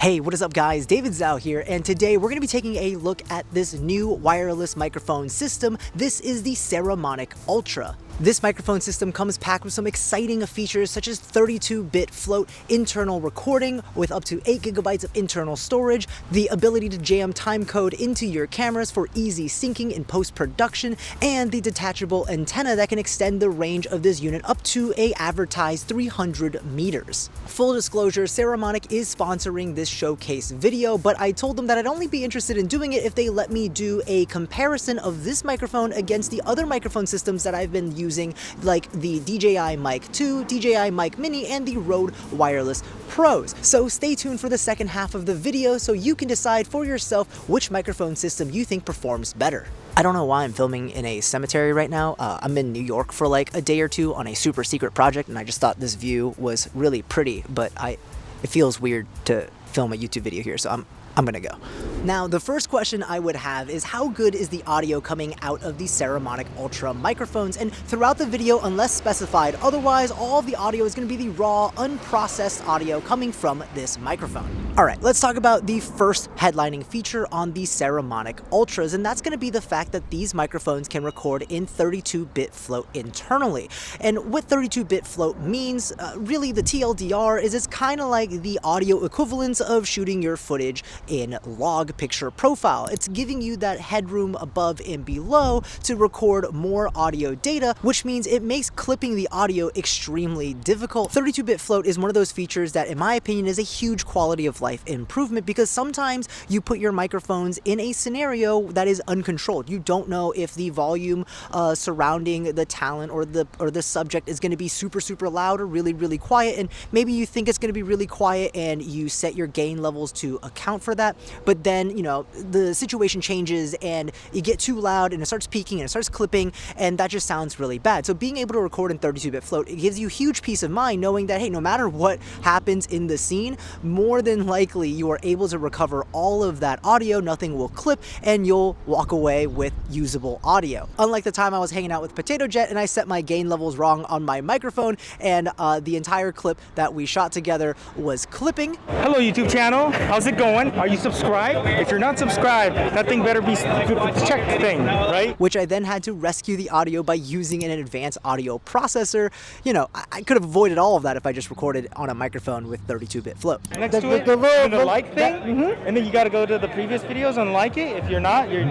Hey, what is up guys? 𝗙𝗢𝗟𝗟𝗢 here, and today we're going to be taking a look at this new wireless microphone system. This is the Saramonic Ultra. This microphone system comes packed with some exciting features such as 32-bit float internal recording with up to 8 GB of internal storage, the ability to jam timecode into your cameras for easy syncing in post-production, and the detachable antenna that can extend the range of this unit up to a advertised 300 meters. Full disclosure, Saramonic is sponsoring this showcase video, but I told them that I'd only be interested in doing it if they let me do a comparison of this microphone against the other microphone systems that I've been using, like the DJI Mic 2, DJI Mic Mini, and the Rode Wireless Pros. So stay tuned for the second half of the video so you can decide for yourself which microphone system you think performs better. I don't know why I'm filming in a cemetery right now. I'm in New York for like a day or two on a super secret project, and I just thought this view was really pretty, but it feels weird to film a YouTube video here, so I'm gonna go. Now, the first question I would have is how good is the audio coming out of the Saramonic Ultra microphones? And throughout the video, unless specified otherwise, all of the audio is gonna be the raw, unprocessed audio coming from this microphone. All right, let's talk about the first headlining feature on the Saramonic Ultras, and that's gonna be the fact that these microphones can record in 32-bit float internally. And what 32-bit float means, really the TLDR, is it's kind of like the audio equivalence of shooting your footage in log picture profile. It's giving you that headroom above and below to record more audio data, which means it makes clipping the audio extremely difficult. 32-bit float is one of those features that, in my opinion, is a huge quality of life improvement, because sometimes you put your microphones in a scenario that is uncontrolled. You don't know if the volume surrounding the talent or the subject is going to be super loud or really quiet, and maybe you think it's going to be really quiet and you set your gain levels to account for that, but then, you know, the situation changes and you get too loud and it starts peaking and it starts clipping, and that just sounds really bad. So being able to record in 32-bit float, it gives you huge peace of mind knowing that, hey, no matter what happens in the scene, more than likely you are able to recover all of that audio, nothing will clip, and you'll walk away with usable audio. Unlike the time I was hanging out with 𝗚𝗘𝗥𝗏𝗧𝗏 and I set my gain levels wrong on my microphone, and the entire clip that we shot together was clipping. Hello YouTube channel, how's it going? Are you subscribed? If you're not subscribed, that thing better be checked thing, right? Which I then had to rescue the audio by using an advanced audio processor. You know, I could have avoided all of that if I just recorded on a microphone with 32-bit float. Next to it, the like thing, and then you got to go to the previous videos and like it. If you're not, you're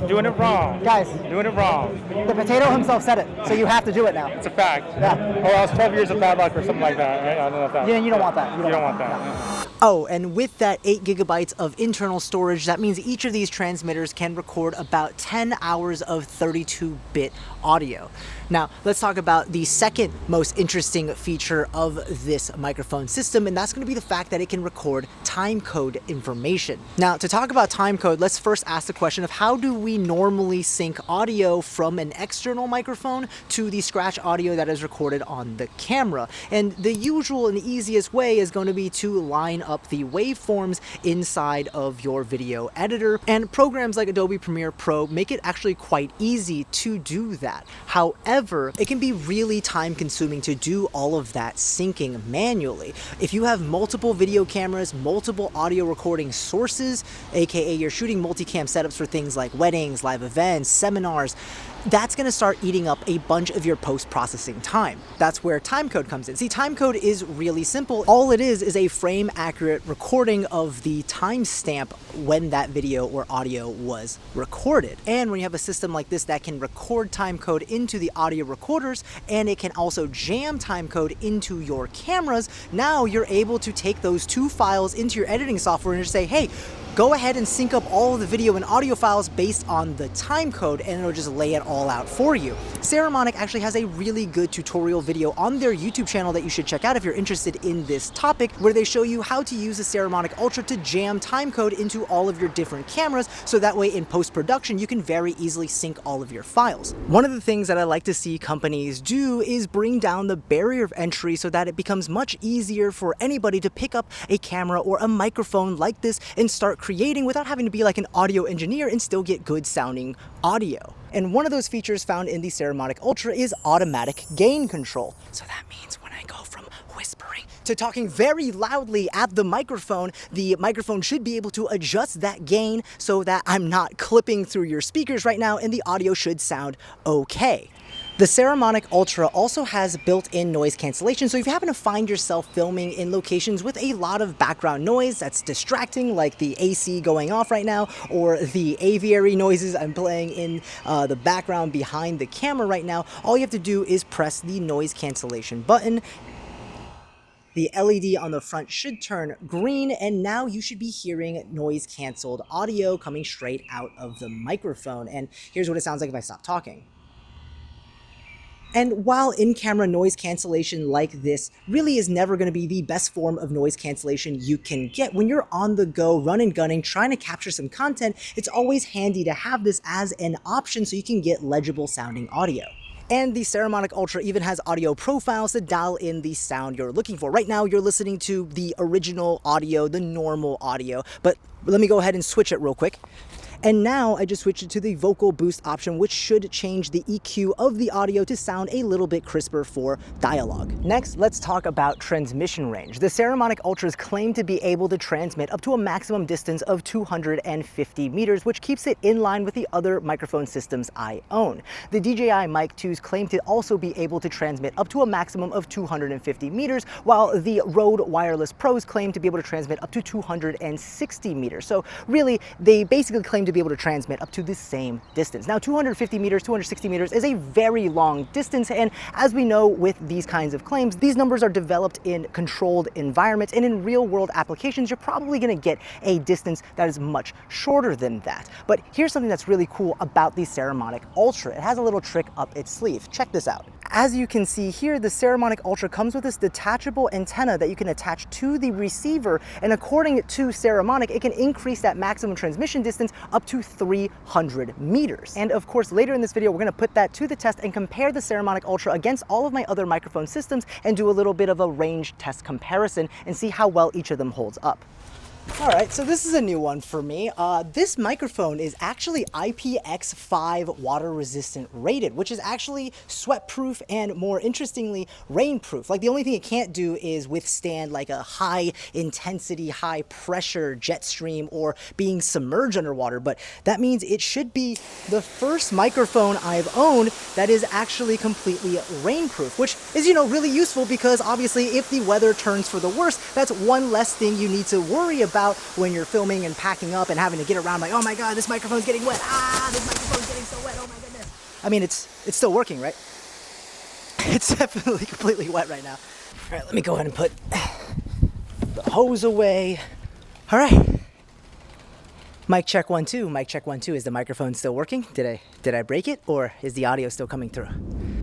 doing it wrong. Guys, doing it wrong. The potato himself said it, so you have to do it now. It's a fact. Yeah. Or else 12 years of bad luck or something like that, right? I don't know if that. Yeah, you don't want that. You don't want that. No. Oh, and with that 8 GB of internal storage, that means each of these transmitters can record about 10 hours of 32-bit audio. Now, let's talk about the second most interesting feature of this microphone system, and that's going to be the fact that it can record timecode information. Now, to talk about timecode, let's first ask the question of how do we normally sync audio from an external microphone to the scratch audio that is recorded on the camera. And the usual and easiest way is going to be to line up the waveforms inside of your video editor, and programs like Adobe Premiere Pro make it actually quite easy to do that. However, it can be really time consuming to do all of that syncing manually. If you have multiple video cameras, multiple audio recording sources, aka you're shooting multicam setups for things like weddings, live events, seminars, that's going to start eating up a bunch of your post-processing time. That's where timecode comes in. See, timecode is really simple. All it is a frame-accurate recording of the timestamp when that video or audio was recorded. And when you have a system like this that can record timecode into the audio recorders, and it can also jam timecode into your cameras, now you're able to take those two files into your editing software and just say, hey, go ahead and sync up all of the video and audio files based on the timecode, and it'll just lay it all out for you. Saramonic actually has a really good tutorial video on their YouTube channel that you should check out if you're interested in this topic, where they show you how to use the Saramonic Ultra to jam timecode into all of your different cameras, so that way in post-production you can very easily sync all of your files. One of the things that I like to see companies do is bring down the barrier of entry so that it becomes much easier for anybody to pick up a camera or a microphone like this and start creating without having to be like an audio engineer and still get good sounding audio. And one of those features found in the Saramonic Ultra is automatic gain control. So that means when I go from whispering to to talking very loudly at the microphone should be able to adjust that gain so that I'm not clipping through your speakers right now, and the audio should sound okay. The Saramonic Ultra also has built-in noise cancellation, so if you happen to find yourself filming in locations with a lot of background noise that's distracting, like the AC going off right now, or the aviary noises I'm playing in the background behind the camera right now, all you have to do is press the noise cancellation button. The LED on the front should turn green, and now you should be hearing noise-canceled audio coming straight out of the microphone. And here's what it sounds like if I stop talking. And while in-camera noise cancellation like this really is never going to be the best form of noise cancellation you can get, when you're on the go, running, gunning, trying to capture some content, it's always handy to have this as an option so you can get legible sounding audio. And the Saramonic Ultra even has audio profiles to dial in the sound you're looking for. Right now, you're listening to the original audio, the normal audio, but let me go ahead and switch it real quick. And now I just switched it to the vocal boost option, which should change the EQ of the audio to sound a little bit crisper for dialogue. Next, let's talk about transmission range. The Saramonic Ultras claim to be able to transmit up to a maximum distance of 250 meters, which keeps it in line with the other microphone systems I own. The DJI Mic 2s claim to also be able to transmit up to a maximum of 250 meters, while the Rode Wireless Pros claim to be able to transmit up to 260 meters. So really, they basically claim to be able to transmit up to the same distance. Now, 250 meters, 260 meters is a very long distance, and as we know with these kinds of claims, these numbers are developed in controlled environments, and in real-world applications, you're probably going to get a distance that is much shorter than that. But here's something that's really cool about the Saramonic Ultra. It has a little trick up its sleeve. Check this out. As you can see here, the Saramonic Ultra comes with this detachable antenna that you can attach to the receiver, and according to Saramonic, it can increase that maximum transmission distance up to 300 meters. And of course, later in this video, we're going to put that to the test and compare the Saramonic Ultra against all of my other microphone systems and do a little bit of a range test comparison and see how well each of them holds up. All right, so this is a new one for me. This microphone is actually IPX5 water resistant rated, which is actually sweat proof and, more interestingly, rain proof. Like, the only thing it can't do is withstand like a high intensity, high pressure jet stream or being submerged underwater, but that means it should be the first microphone I've owned that is actually completely rain proof, which is, you know, really useful because obviously if the weather turns for the worse, that's one less thing you need to worry about when you're filming and packing up and having to get around like, oh my god, this microphone's getting wet. This microphone's getting so wet. Oh my goodness. I mean, it's still working, right? It's definitely completely wet right now. All right, let me go ahead and put the hose away. All right. Mic check 1 2. Mic check 1 2. Is the microphone still working? Did I break it, or is the audio still coming through?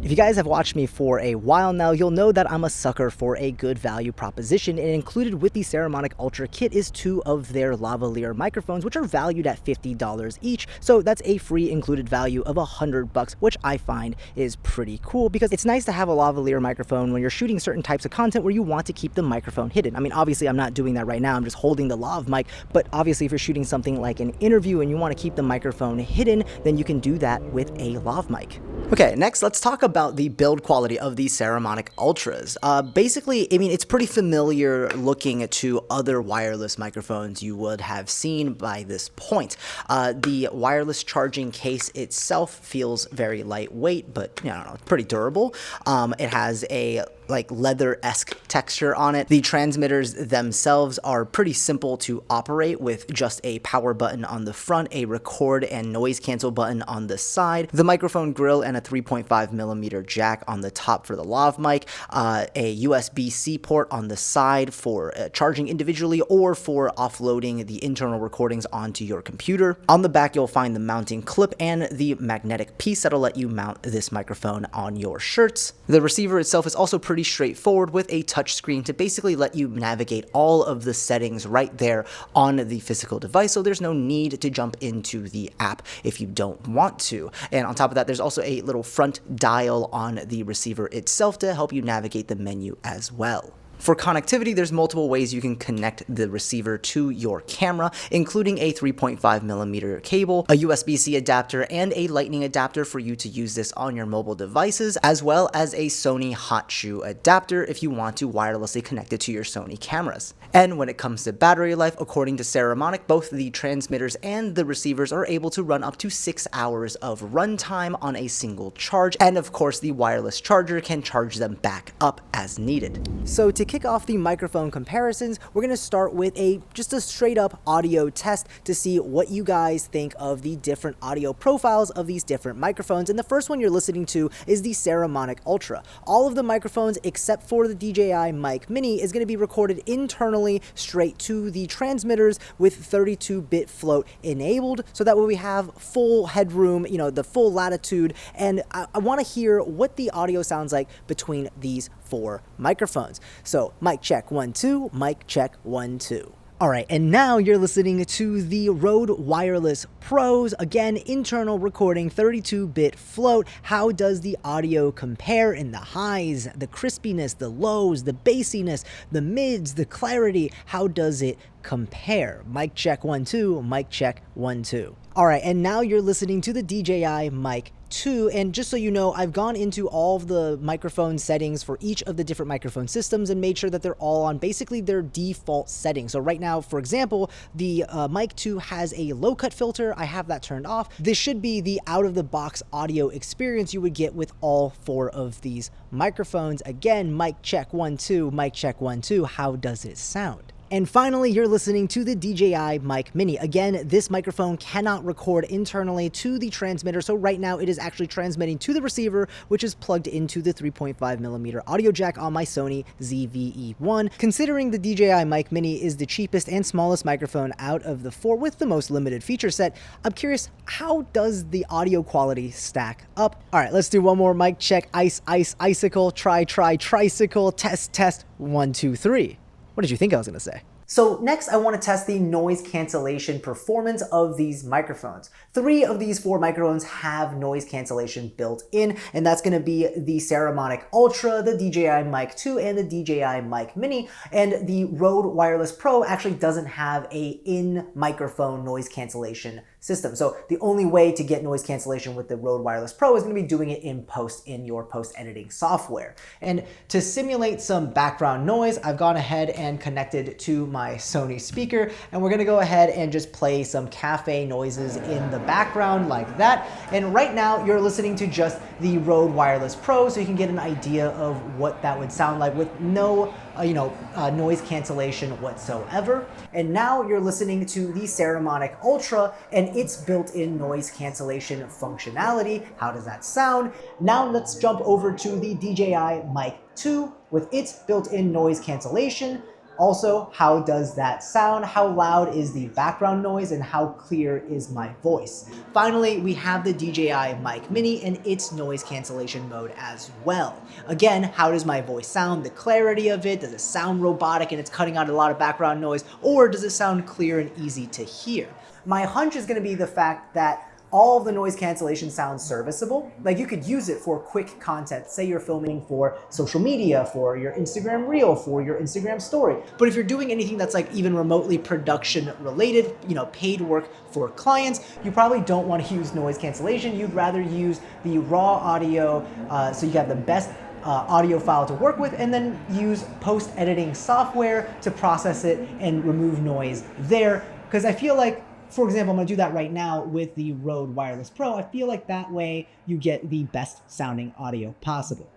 If you guys have watched me for a while now, you'll know that I'm a sucker for a good value proposition, and included with the Saramonic Ultra kit is 2 of their Lavaliere microphones, which are valued at $50 each, so that's a free included value of $100, which I find is pretty cool because it's nice to have a Lavaliere microphone when you're shooting certain types of content where you want to keep the microphone hidden. I mean, obviously I'm not doing that right now, I'm just holding the lav mic, but obviously if you're shooting something like an interview and you want to keep the microphone hidden, then you can do that with a lav mic. Okay, next let's talk about the build quality of the Saramonic Ultras. Basically, I mean, it's pretty familiar looking to other wireless microphones you would have seen by this point. The wireless charging case itself feels very lightweight, but you know, it's pretty durable. It has a like leather-esque texture on it. The transmitters themselves are pretty simple to operate with just a power button on the front, a record and noise cancel button on the side, the microphone grill and a 3.5mm jack on the top for the lav mic, a USB-C port on the side for charging individually or for offloading the internal recordings onto your computer. On the back, you'll find the mounting clip and the magnetic piece that'll let you mount this microphone on your shirts. The receiver itself is also pretty straightforward with a touchscreen to basically let you navigate all of the settings right there on the physical device, so there's no need to jump into the app if you don't want to. And on top of that, there's also a little front dial on the receiver itself to help you navigate the menu as well. For connectivity, there's multiple ways you can connect the receiver to your camera, including a 3.5mm cable, a USB-C adapter, and a lightning adapter for you to use this on your mobile devices, as well as a Sony hot shoe adapter if you want to wirelessly connect it to your Sony cameras. And when it comes to battery life, according to Saramonic, both the transmitters and the receivers are able to run up to 6 hours of runtime on a single charge, and of course the wireless charger can charge them back up as needed. So to kick off the microphone comparisons, we're going to start with just a straight up audio test to see what you guys think of the different audio profiles of these different microphones. And the first one you're listening to is the Saramonic Ultra. All of the microphones except for the DJI Mic Mini is going to be recorded internally straight to the transmitters with 32-bit float enabled, so that way we have full headroom, the full latitude. And I want to hear what the audio sounds like between these 4 microphones. So mic check 1 2, mic check 1 2. All right, and now you're listening to the Rode Wireless Pros. Again, internal recording, 32-bit float. How does the audio compare in the highs, the crispiness, the lows, the bassiness, the mids, the clarity? How does it compare? Mic check 1 2, mic check 1 2. All right, and now you're listening to the DJI Mic 2, and just so you know, I've gone into all of the microphone settings for each of the different microphone systems and made sure that they're all on basically their default settings. So right now, for example, the Mic 2 has a low cut filter. I have that turned off. This should be the out-of-the-box audio experience you would get with all 4 of these microphones. Again, mic check 1 2, mic check 1 2. How does it sound? And finally, you're listening to the DJI Mic Mini. Again, this microphone cannot record internally to the transmitter, so right now it is actually transmitting to the receiver, which is plugged into the 3.5mm audio jack on my Sony ZV-E1. Considering the DJI Mic Mini is the cheapest and smallest microphone out of the 4 with the most limited feature set, I'm curious, how does the audio quality stack up? All right, let's do one more mic check. Ice, ice, icicle, try, tricycle, test, 1 2 3. What did you think I was going to say? So next, I want to test the noise cancellation performance of these microphones. 3 of these 4 microphones have noise cancellation built in, and that's going to be the Saramonic Ultra, the DJI Mic 2, and the DJI Mic Mini. And the Rode Wireless Pro actually doesn't have a in-microphone noise cancellation system. So the only way to get noise cancellation with the Rode Wireless Pro is going to be doing it in post in your post-editing software. And to simulate some background noise, I've gone ahead and connected to my Sony speaker, and we're going to go ahead and just play some cafe noises in the background like that. And right now you're listening to just the Rode Wireless Pro, so you can get an idea of what that would sound like with no noise cancellation whatsoever. And now you're listening to the Saramonic Ultra and its built-in noise cancellation functionality. How does that sound? Now let's jump over to the DJI Mic 2 with its built-in noise cancellation. Also, how does that sound? How loud is the background noise and how clear is my voice? Finally, we have the DJI Mic Mini and its noise cancellation mode as well. Again, how does my voice sound? The clarity of it, does it sound robotic and it's cutting out a lot of background noise, or does it sound clear and easy to hear? My hunch is going to be the fact that all of the noise cancellation sounds serviceable. Like, you could use it for quick content. Say you're filming for social media, for your Instagram reel, for your Instagram story. But if you're doing anything that's like even remotely production related, paid work for clients, you probably don't want to use noise cancellation. You'd rather use the raw audio so you have the best audio file to work with, and then use post-editing software to process it and remove noise there. Because I feel like, for example, I'm going to do that right now with the Rode Wireless Pro. I feel like that way you get the best sounding audio possible.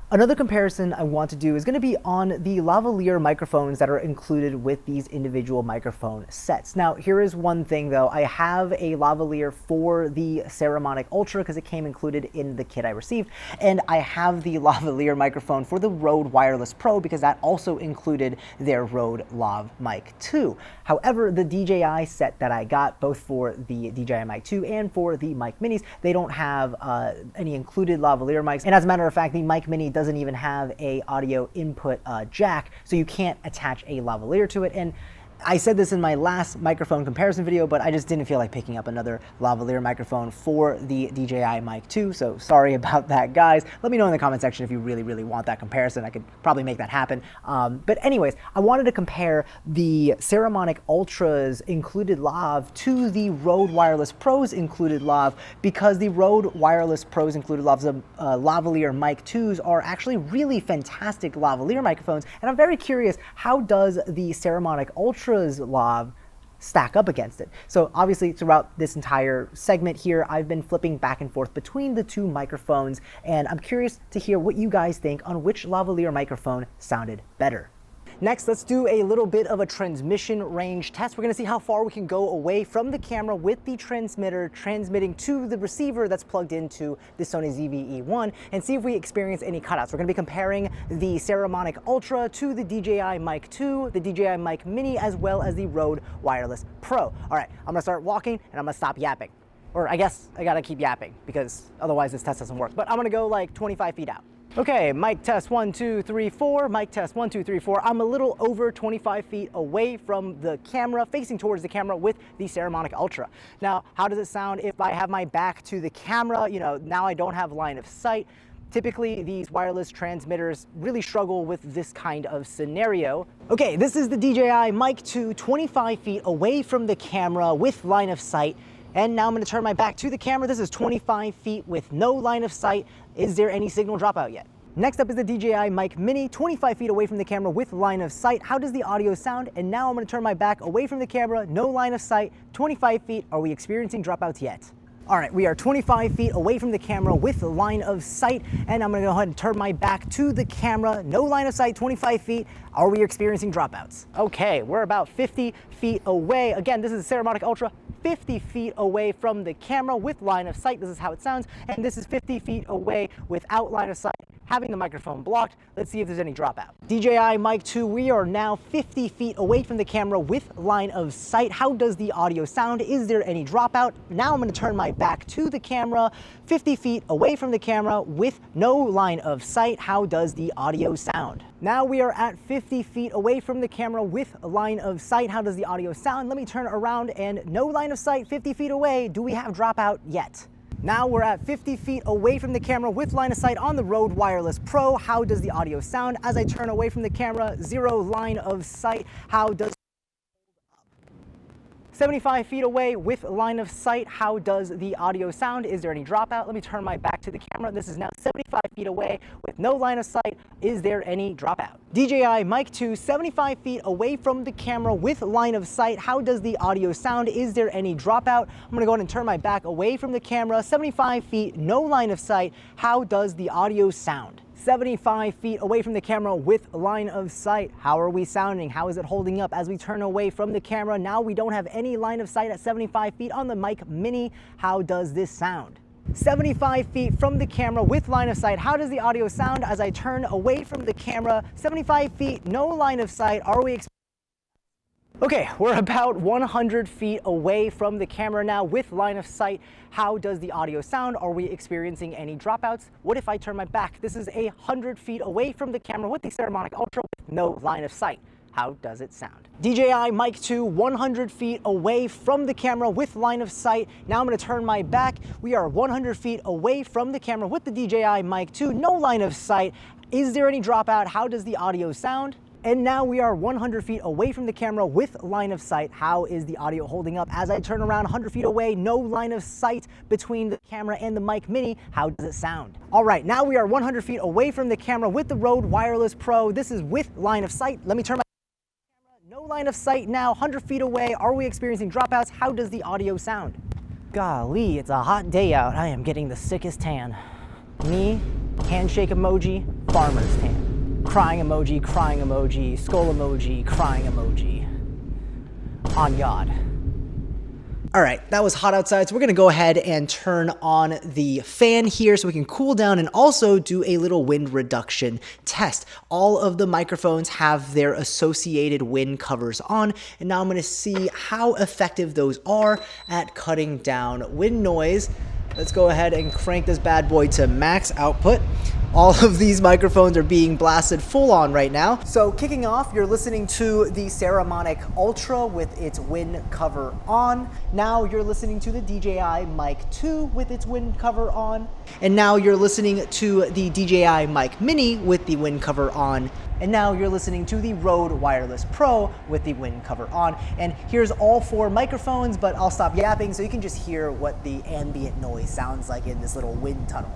Another comparison I want to do is going to be on the Lavaliere microphones that are included with these individual microphone sets. Now, here is one thing though. I have a Lavaliere for the Saramonic Ultra because it came included in the kit I received, and I have the Lavaliere microphone for the Rode Wireless Pro because that also included their Rode Lav Mic 2. However, the DJI set that I got, both for the DJI Mic 2 and for the Mic Minis, they don't have any included Lavaliere mics. And as a matter of fact, the Mic Mini doesn't even have a audio input jack, so you can't attach a lavaliere to it. And I said this in my last microphone comparison video, but I just didn't feel like picking up another lavaliere microphone for the DJI Mic 2, so sorry about that, guys. Let me know in the comment section if you really, really want that comparison. I could probably make that happen. But anyways, I wanted to compare the Saramonic Ultra's included lav to the Rode Wireless Pro's included lav, because the Rode Wireless Pro's included lavs, the lavaliere Mic 2s, are actually really fantastic lavaliere microphones, and I'm very curious, how does the Saramonic Ultra's lav stack up against it? So obviously throughout this entire segment here, I've been flipping back and forth between the two microphones, and I'm curious to hear what you guys think on which lavaliere microphone sounded better. Next, let's do a little bit of a transmission range test. We're going to see how far we can go away from the camera with the transmitter transmitting to the receiver that's plugged into the Sony ZV-E1, and see if we experience any cutouts. We're going to be comparing the Saramonic Ultra to the DJI Mic 2, the DJI Mic Mini, as well as the Rode Wireless Pro. All right, I'm going to start walking and I'm going to stop yapping. Or I guess I got to keep yapping because otherwise this test doesn't work. But I'm going to go like 25 feet out. Okay, mic test 1, 2, 3, 4. Mic test 1, 2, 3, 4. I'm a little over 25 feet away from the camera, facing towards the camera with the Saramonic Ultra. Now, how does it sound if I have my back to the camera? You know, now I don't have line of sight. Typically, these wireless transmitters really struggle with this kind of scenario. Okay, this is the DJI Mic 2, 25 feet away from the camera with line of sight. And now I'm going to turn my back to the camera. This is 25 feet with no line of sight. Is there any signal dropout yet? Next up is the DJI Mic Mini, 25 feet away from the camera with line of sight. How does the audio sound? And now I'm going to turn my back away from the camera, no line of sight, 25 feet. Are we experiencing dropouts yet? All right, we are 25 feet away from the camera with line of sight, and I'm going to go ahead and turn my back to the camera, no line of sight, 25 feet. Are we experiencing dropouts? Okay, we're about 50 feet away. Again, this is the Saramonic Ultra, 50 feet away from the camera with line of sight. This is how it sounds. And this is 50 feet away without line of sight, having the microphone blocked. Let's see if there's any dropout. DJI Mic 2, we are now 50 feet away from the camera with line of sight. How does the audio sound? Is there any dropout? Now I'm going to turn my back to the camera, 50 feet away from the camera with no line of sight. How does the audio sound? Now we are at 50 feet away from the camera with a line of sight. How does the audio sound? Let me turn around, and no line of sight, 50 feet away. Do we have dropout yet? Now we're at 50 feet away from the camera with line of sight on the Rode Wireless Pro. How does the audio sound? As I turn away from the camera, zero line of sight. How does 75 feet away with line of sight, how does the audio sound? Is there any dropout? Let me turn my back to the camera. This is now 75 feet away with no line of sight. Is there any dropout? DJI Mic 2, 75 feet away from the camera with line of sight. How does the audio sound? Is there any dropout? I'm going to go ahead and turn my back away from the camera. 75 feet, no line of sight. How does the audio sound? 75 feet away from the camera with line of sight. How are we sounding? How is it holding up as we turn away from the camera? Now we don't have any line of sight at 75 feet on the Mic Mini. How does this sound? 75 feet from the camera with line of sight. How does the audio sound as I turn away from the camera? 75 feet, no line of sight. Are we Okay, we're about 100 feet away from the camera now with line of sight. How does the audio sound? Are we experiencing any dropouts? What if I turn my back? This is 100 feet away from the camera with the Saramonic Ultra with no line of sight. How does it sound? DJI Mic 2, 100 feet away from the camera with line of sight. Now I'm going to turn my back. We are 100 feet away from the camera with the DJI Mic 2, no line of sight. Is there any dropout? How does the audio sound? And now we are 100 feet away from the camera with line of sight. How is the audio holding up? As I turn around 100 feet away, no line of sight between the camera and the Mic Mini. How does it sound? All right, now we are 100 feet away from the camera with the Rode Wireless Pro. This is with line of sight. Let me turn my camera. No line of sight now, 100 feet away. Are we experiencing dropouts? How does the audio sound? Golly, it's a hot day out. I am getting the sickest tan. Me, handshake emoji, farmer's tan. Crying emoji, skull emoji, crying emoji. On God. All right, that was hot outside, so we're gonna go ahead and turn on the fan here so we can cool down and also do a little wind reduction test. All of the microphones have their associated wind covers on, and now I'm gonna see how effective those are at cutting down wind noise Let's go ahead and crank this bad boy to max output. All of these microphones are being blasted full on right now. So kicking off, you're listening to the Saramonic Ultra with its wind cover on. Now you're listening to the DJI Mic 2 with its wind cover on. And now you're listening to the DJI Mic Mini with the wind cover on. And now you're listening to the Rode Wireless Pro with the wind cover on. And here's all 4 microphones, but I'll stop yapping so you can just hear what the ambient noise sounds like in this little wind tunnel.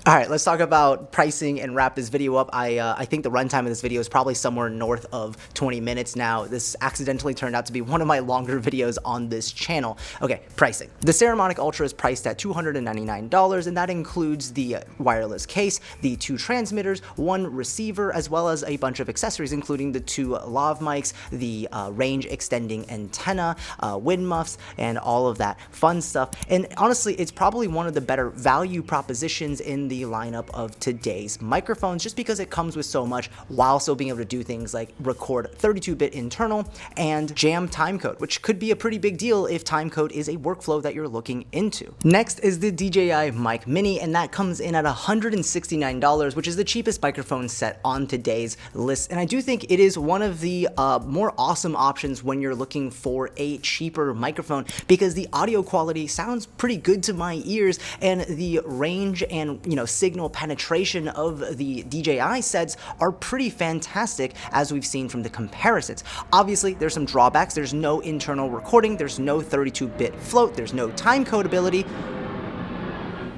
All right, let's talk about pricing and wrap this video up. I think the runtime of this video is probably somewhere north of 20 minutes now. This accidentally turned out to be one of my longer videos on this channel. Okay, pricing. The Saramonic Ultra is priced at $299, and that includes the wireless case, the 2 transmitters, 1 receiver, as well as a bunch of accessories, including the 2 lav mics, the range extending antenna, wind muffs, and all of that fun stuff. And honestly, it's probably one of the better value propositions in the lineup of today's microphones, just because it comes with so much while still being able to do things like record 32-bit internal and jam timecode, which could be a pretty big deal if timecode is a workflow that you're looking into. Next is the DJI Mic Mini, and that comes in at $169, which is the cheapest microphone set on today's list. And I do think it is one of the more awesome options when you're looking for a cheaper microphone, because the audio quality sounds pretty good to my ears, and the range and signal penetration of the DJI sets are pretty fantastic, as we've seen from the comparisons. Obviously, there's some drawbacks. There's no internal recording, there's no 32-bit float, there's no timecode ability,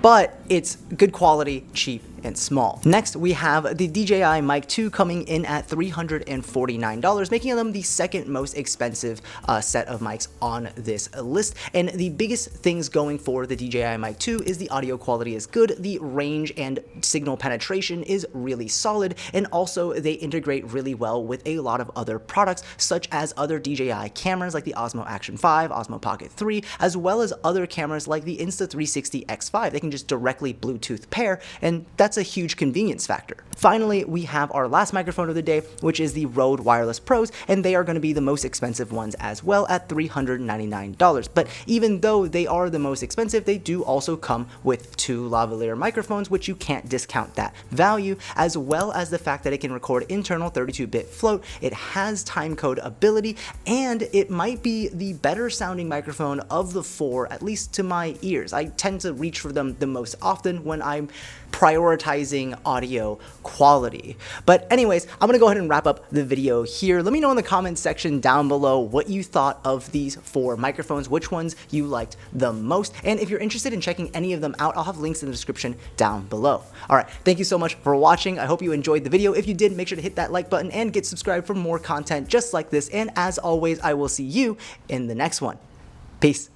but it's good quality, cheap, and small. Next, we have the DJI Mic 2 coming in at $349, making them the second most expensive set of mics on this list. And the biggest things going for the DJI Mic 2 is the audio quality is good, the range and signal penetration is really solid, and also they integrate really well with a lot of other products, such as other DJI cameras like the Osmo Action 5, Osmo Pocket 3, as well as other cameras like the Insta360 X5. They can just directly Bluetooth pair, and that's a huge convenience factor. Finally, we have our last microphone of the day, which is the Rode Wireless Pros, and they are going to be the most expensive ones as well at $399. But even though they are the most expensive, they do also come with 2 lavaliere microphones, which you can't discount that value, as well as the fact that it can record internal 32-bit float, it has timecode ability, and it might be the better sounding microphone of the 4, at least to my ears. I tend to reach for them the most often when I'm prioritizing audio quality. But anyways, I'm gonna go ahead and wrap up the video here. Let me know in the comments section down below what you thought of these 4 microphones, which ones you liked the most, and if you're interested in checking any of them out, I'll have links in the description down below. All right, thank you so much for watching. I hope you enjoyed the video. If you did, make sure to hit that like button and get subscribed for more content just like this, and as always, I will see you in the next one. Peace.